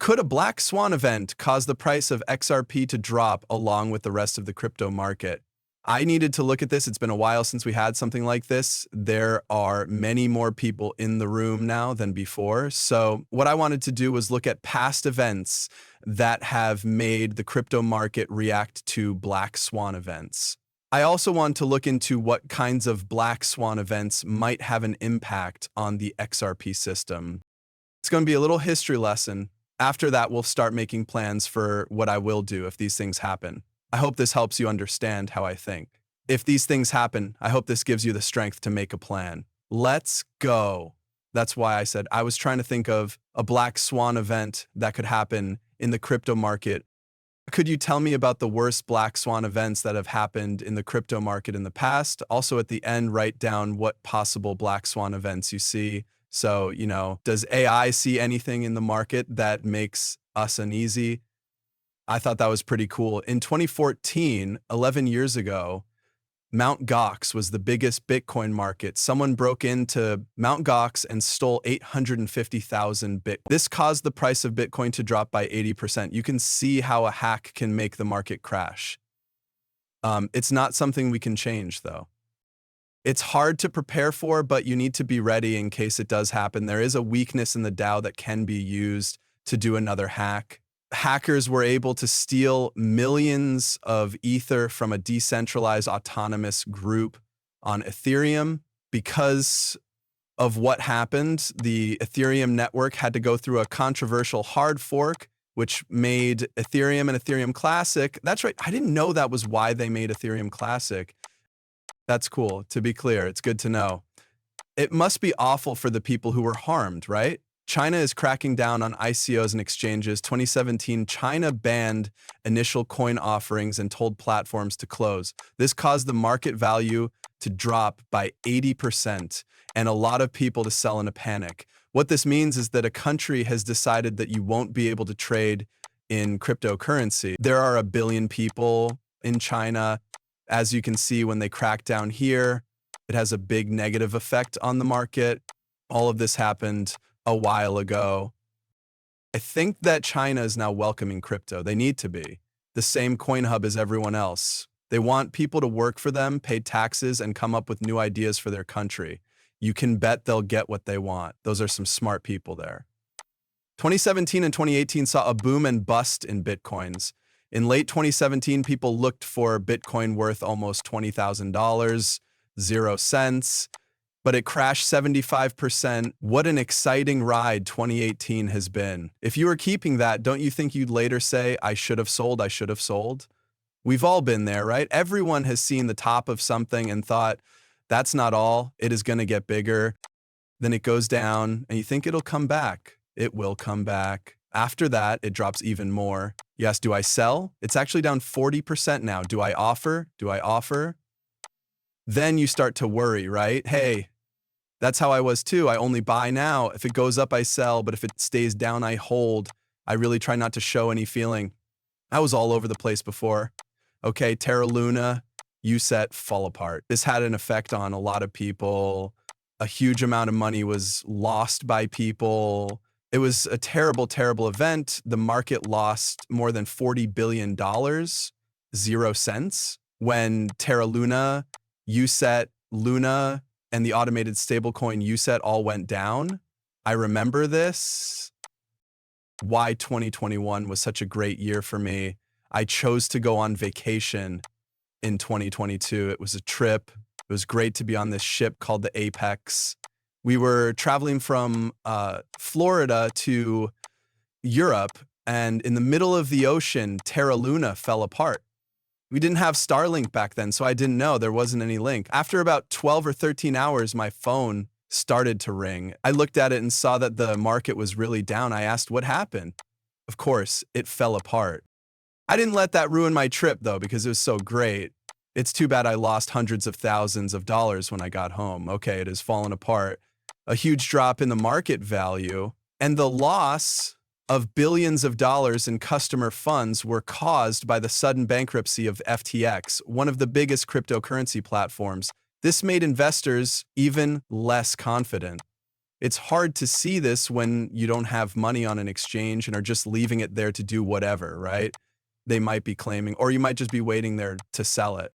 Could a black swan event cause the price of XRP to drop along with the rest of the crypto market? I needed to look at this. It's been a while since we had something like this. There are many more people in the room now than before. So what I wanted to do was look at past events that have made the crypto market react to black swan events. I also want to look into what kinds of black swan events might have an impact on the XRP system. It's going to be a little history lesson. After that, we'll start making plans for what I will do if these things happen. I hope this helps you understand how I think. If these things happen, I hope this gives you the strength to make a plan. Let's go. That's why I said I was trying to think of a black swan event that could happen in the crypto market. Could you tell me about the worst black swan events that have happened in the crypto market in the past? Also, at the end, write down what possible black swan events you see. So, does AI see anything in the market that makes us uneasy? I thought that was pretty cool. In 2014, 11 years ago, Mt. Gox was the biggest Bitcoin market. Someone broke into Mt. Gox and stole 850,000 Bitcoin. This caused the price of Bitcoin to drop by 80%. You can see how a hack can make the market crash. It's not something we can change, though. It's hard to prepare for, but you need to be ready in case it does happen. There is a weakness in the DAO that can be used to do another hack. Hackers were able to steal millions of Ether from a decentralized autonomous group on Ethereum. Because of what happened, the Ethereum network had to go through a controversial hard fork, which made Ethereum and Ethereum Classic. That's right. I didn't know that was why they made Ethereum Classic. That's cool. To be clear, it's good to know. It must be awful for the people who were harmed, right? China is cracking down on ICOs and exchanges. 2017, China banned initial coin offerings and told platforms to close. This caused the market value to drop by 80% and a lot of people to sell in a panic. What this means is that a country has decided that you won't be able to trade in cryptocurrency. There are 1 billion people in China. As you can see, when they crack down here, it has a big negative effect on the market. All of this happened a while ago. I think that China is now welcoming crypto. They need to be. The same coin hub as everyone else. They want people to work for them, pay taxes, and come up with new ideas for their country. You can bet they'll get what they want. Those are some smart people there. 2017 and 2018 saw a boom and bust in Bitcoins. In late 2017, people looked for Bitcoin worth almost $20,000, 0 cents. But it crashed 75%. What an exciting ride 2018 has been. If you were keeping that, don't you think you'd later say, I should have sold, I should have sold? We've all been there, right? Everyone has seen the top of something and thought, that's not all. It is going to get bigger. Then it goes down and you think it'll come back. It will come back. After that, it drops even more. Yes, do I sell? It's actually down 40% now. Do I offer? Do I offer? Then you start to worry, right? Hey, that's how I was too. I only buy now. If it goes up, I sell. But if it stays down, I hold. I really try not to show any feeling. I was all over the place before. Okay, Terra Luna, USET, fall apart. This had an effect on a lot of people. A huge amount of money was lost by people. It was a terrible, terrible event. The market lost more than $40 billion, 0 cents, when Terra Luna, USET, Luna, and the automated stablecoin USET all went down. I remember this. Why 2021 was such a great year for me. I chose to go on vacation in 2022. It was a trip. It was great to be on this ship called the Apex. We were traveling from Florida to Europe, and in the middle of the ocean, Terra Luna fell apart. We didn't have Starlink back then, so I didn't know. There wasn't any link. After about 12 or 13 hours, my phone started to ring. I looked at it and saw that the market was really down. I asked, what happened? Of course, it fell apart. I didn't let that ruin my trip, though, because it was so great. It's too bad I lost hundreds of thousands of dollars when I got home. Okay, it has fallen apart. A huge drop in the market value, and the loss of billions of dollars in customer funds were caused by the sudden bankruptcy of FTX, one of the biggest cryptocurrency platforms. This made investors even less confident. It's hard to see this when you don't have money on an exchange and are just leaving it there to do whatever, right? They might be claiming, or you might just be waiting there to sell it.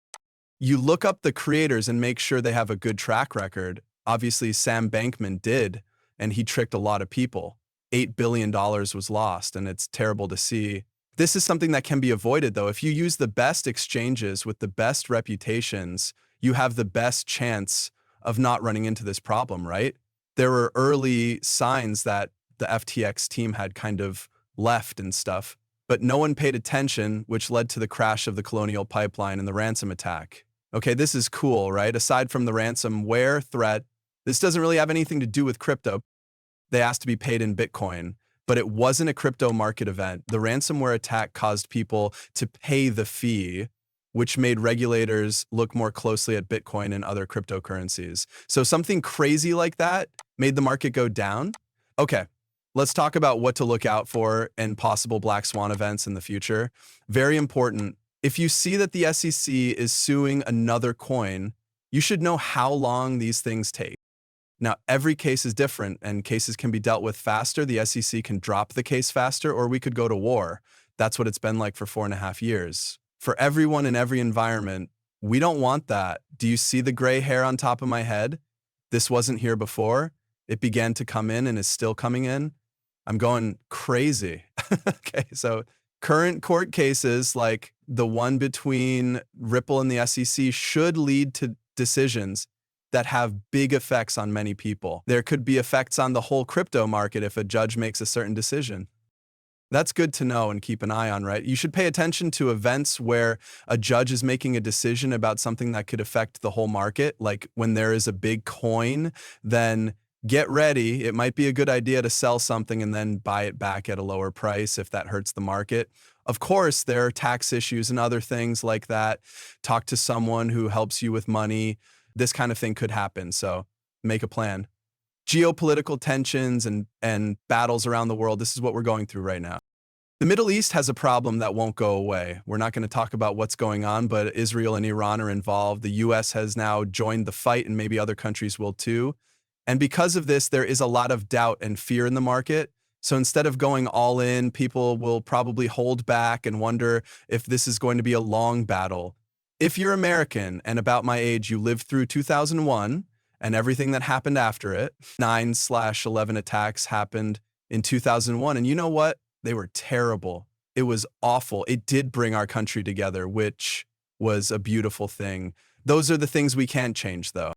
You look up the creators and make sure they have a good track record. Obviously, Sam Bankman did, and he tricked a lot of people. $8 billion was lost, and it's terrible to see. This is something that can be avoided, though. If you use the best exchanges with the best reputations, you have the best chance of not running into this problem, right? There were early signs that the FTX team had kind of left and stuff, but no one paid attention, which led to the crash of the Colonial Pipeline and the ransom attack. Okay, this is cool, right? Aside from the ransomware threat, this doesn't really have anything to do with crypto. They asked to be paid in Bitcoin, but it wasn't a crypto market event. The ransomware attack caused people to pay the fee, which made regulators look more closely at Bitcoin and other cryptocurrencies. So something crazy like that made the market go down. Okay, let's talk about what to look out for and possible black swan events in the future. Very important. If you see that the SEC is suing another coin, you should know how long these things take. Now, every case is different and cases can be dealt with faster. The SEC can drop the case faster, or we could go to war. That's what it's been like for 4.5 years. For everyone in every environment, we don't want that. Do you see the gray hair on top of my head? This wasn't here before. It began to come in and is still coming in. I'm going crazy. Okay, so current court cases like the one between Ripple and the SEC should lead to decisions that have big effects on many people. There could be effects on the whole crypto market if a judge makes a certain decision. That's good to know and keep an eye on, right? You should pay attention to events where a judge is making a decision about something that could affect the whole market. Like when there is a big coin, then get ready. It might be a good idea to sell something and then buy it back at a lower price if that hurts the market. Of course, there are tax issues and other things like that. Talk to someone who helps you with money. This kind of thing could happen, so make a plan. Geopolitical tensions and battles around the world, this is what we're going through right now. The Middle East has a problem that won't go away. We're not going to talk about what's going on, but Israel and Iran are involved. The US has now joined the fight, and maybe other countries will too. And because of this, there is a lot of doubt and fear in the market. So instead of going all in, people will probably hold back and wonder if this is going to be a long battle. If you're American and about my age, you lived through 2001 and everything that happened after it, 9/11 attacks happened in 2001. And you know what? They were terrible. It was awful. It did bring our country together, which was a beautiful thing. Those are the things we can't change, though.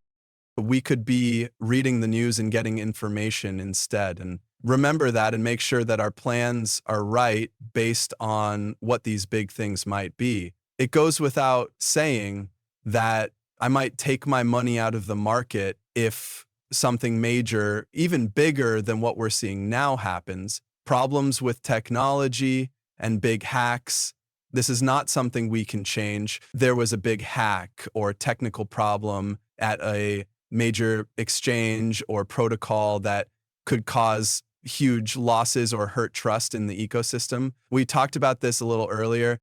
We could be reading the news and getting information instead. And remember that and make sure that our plans are right based on what these big things might be. It goes without saying that I might take my money out of the market if something major, even bigger than what we're seeing now happens. Problems with technology and big hacks. This is not something we can change. There was a big hack or technical problem at a major exchange or protocol that could cause huge losses or hurt trust in the ecosystem. We talked about this a little earlier.